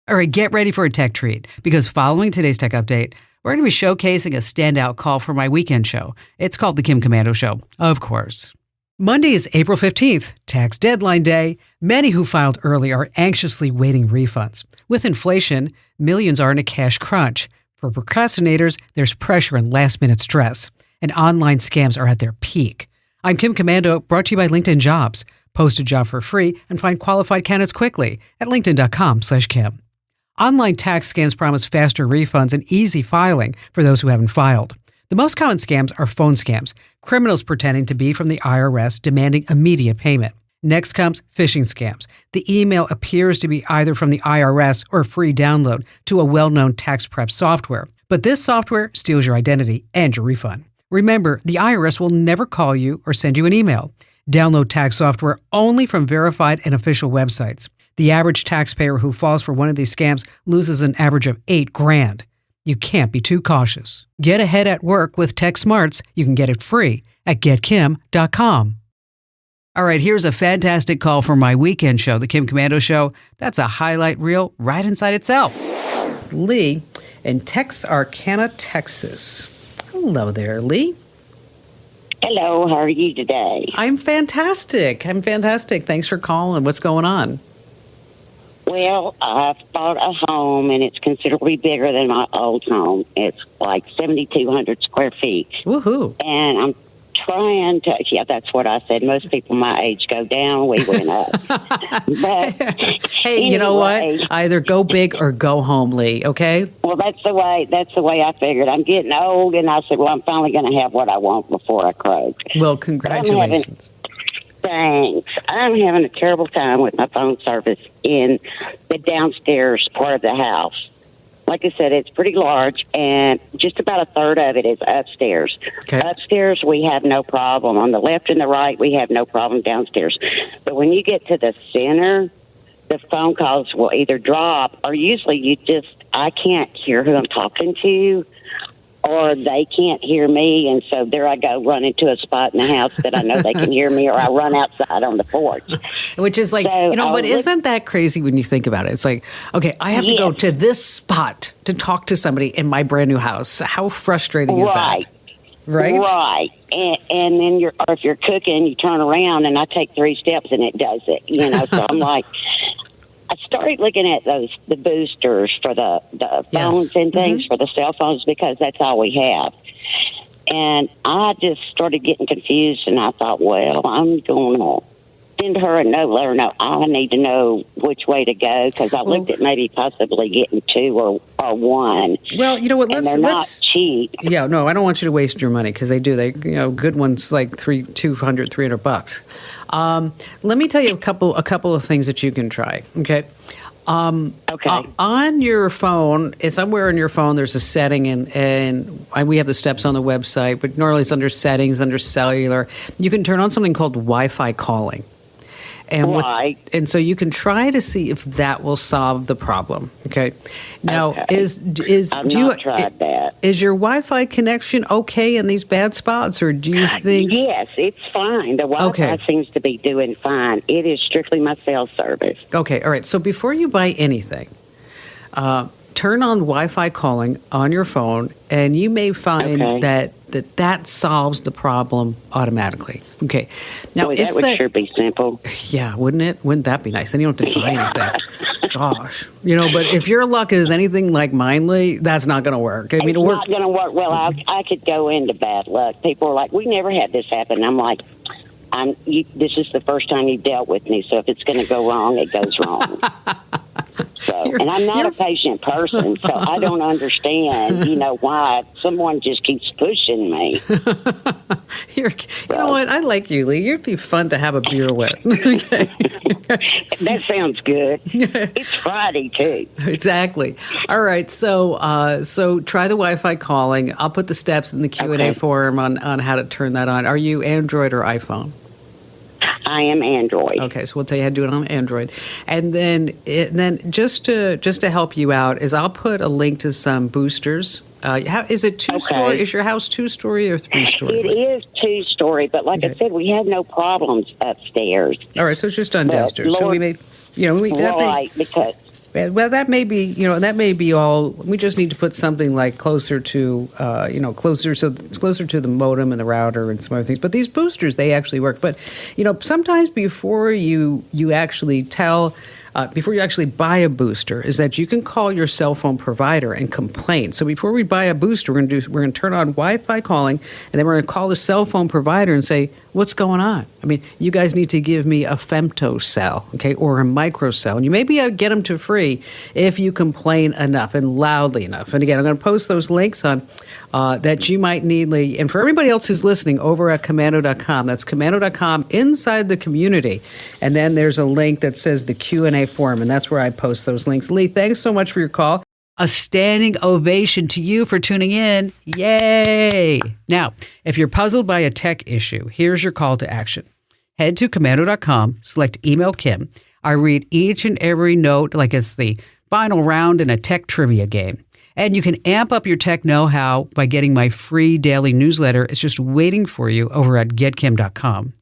All right, get ready for a tech treat because following today's tech update, we're going to be showcasing a standout call for my weekend show. It's called The Kim Komando Show, of course. Monday is April 15th, tax deadline day. Many who filed early are anxiously waiting refunds. With inflation, millions are in a cash crunch. For procrastinators, there's pressure and last-minute stress. And online scams are at their peak. I'm Kim Komando, brought to you by LinkedIn Jobs. Post a job for free and find qualified candidates quickly at linkedin.com/Kim. Online tax scams promise faster refunds and easy filing for those who haven't filed. The most common scams are phone scams, criminals pretending to be from the IRS demanding immediate payment. Next comes phishing scams. The email appears to be either from the IRS or a free download to a well-known tax prep software. But this software steals your identity and your refund. Remember, the IRS will never call you or send you an email. Download tax software only from verified and official websites. The average taxpayer who falls for one of these scams loses an average of $8,000. You can't be too cautious. Get ahead at work with Tech Smarts. You can get it free at getkim.com. All right, here's a fantastic call for my weekend show, The Kim Komando Show. That's a highlight reel right inside itself. Lee in Texarkana, Texas. Hello there, Lee. Hello, how are you today? I'm fantastic. Thanks for calling. What's going on? Well, I've bought a home, and it's considerably bigger than my old home. It's like 7,200 square feet. Woohoo. And I'm trying to, yeah, that's what I said. Most people my age go down, we went up. But hey, anyway, you know what? Either go big or go home, Lee, okay? Well, that's the way I figured. I'm getting old, and I said, well, I'm finally going to have what I want before I croak. Well, congratulations. Thanks. I'm having a terrible time with my phone service in the downstairs part of the house. Like I said, it's pretty large, and just about a third of it is upstairs. Okay. Upstairs, we have no problem. On the left and the right, we have no problem downstairs. But when you get to the center, the phone calls will either drop, or usually I can't hear who I'm talking to, or they can't hear me, and so there I go, run into a spot in the house that I know they can hear me, or I run outside on the porch. Which is like, So, but isn't that crazy when you think about it? It's like, okay, I have to go to this spot to talk to somebody in my brand new house. How frustrating is that? Right? Right. And then if you're cooking, you turn around, and I take 3 steps, and it does it, So I'm like, I started looking at the boosters for the phones and things for the cell phones because that's all we have. And I just started getting confused, and I thought, well, I'm going to send her a note, let her know I need to know which way to go because I looked at maybe possibly getting 2 or 1. Well, you know what? They're not cheap. Yeah, no, I don't want you to waste your money because they do. They, good ones like $200-$300. Let me tell you a couple of things that you can try. Okay. Okay. On your phone, somewhere on your phone, there's a setting, and we have the steps on the website, but normally it's under settings, under cellular. You can turn on something called Wi-Fi calling. And and so you can try to see if that will solve the problem. Okay. Now, I've not tried that. Is your Wi-Fi connection okay in these bad spots, or do you think? Yes, it's fine. The Wi-Fi seems to be doing fine. It is strictly my cell service. Okay. All right. So before you buy anything, turn on Wi-Fi calling on your phone, and you may find that solves the problem automatically. Okay. Now, that would sure be simple. Yeah, wouldn't it? Wouldn't that be nice? Then you don't have to buy anything. Gosh. But if your luck is anything like mine, Lee, that's not going to work. It's not going to work. Well, I could go into bad luck. People are like, we never had this happen. I'm like, this is the first time you've dealt with me, so if it's going to go wrong, it goes wrong. And I'm not a patient person, so I don't understand, why someone just keeps pushing me. You know what? I like you, Lee. You'd be fun to have a beer with. Okay. That sounds good. It's Friday, too. Exactly. All right. So try the Wi-Fi calling. I'll put the steps in the Q&A forum on how to turn that on. Are you Android or iPhone? I am Android. Okay, so we'll tell you how to do it on Android, and then just to help you out is I'll put a link to some boosters. Is it 2-story? Is your house 2-story or 3-story? It is 2-story, but like I said, we have no problems upstairs. All right, so it's just done downstairs. So we made, because Well, that may be, that may be all. We just need to put something like closer to, closer to the modem and the router and some other things. But these boosters, they actually work. But, sometimes before you actually before you actually buy a booster, is that you can call your cell phone provider and complain. So before we buy a booster, we're going to turn on Wi-Fi calling, and then we're going to call the cell phone provider and say, what's going on? I mean, you guys need to give me a femtocell, okay, or a microcell. And you maybe get them to free if you complain enough and loudly enough. And again, I'm going to post those links on that you might need. And for everybody else who's listening, over at Komando.com. That's Komando.com inside the community. And then there's a link that says the Q&A forum, and that's where I post those links. Lee, thanks so much for your call. A standing ovation to you for tuning in. Yay! Now, if you're puzzled by a tech issue, here's your call to action. Head to Komando.com, select Email Kim. I read each and every note like it's the final round in a tech trivia game. And you can amp up your tech know-how by getting my free daily newsletter. It's just waiting for you over at GetKim.com.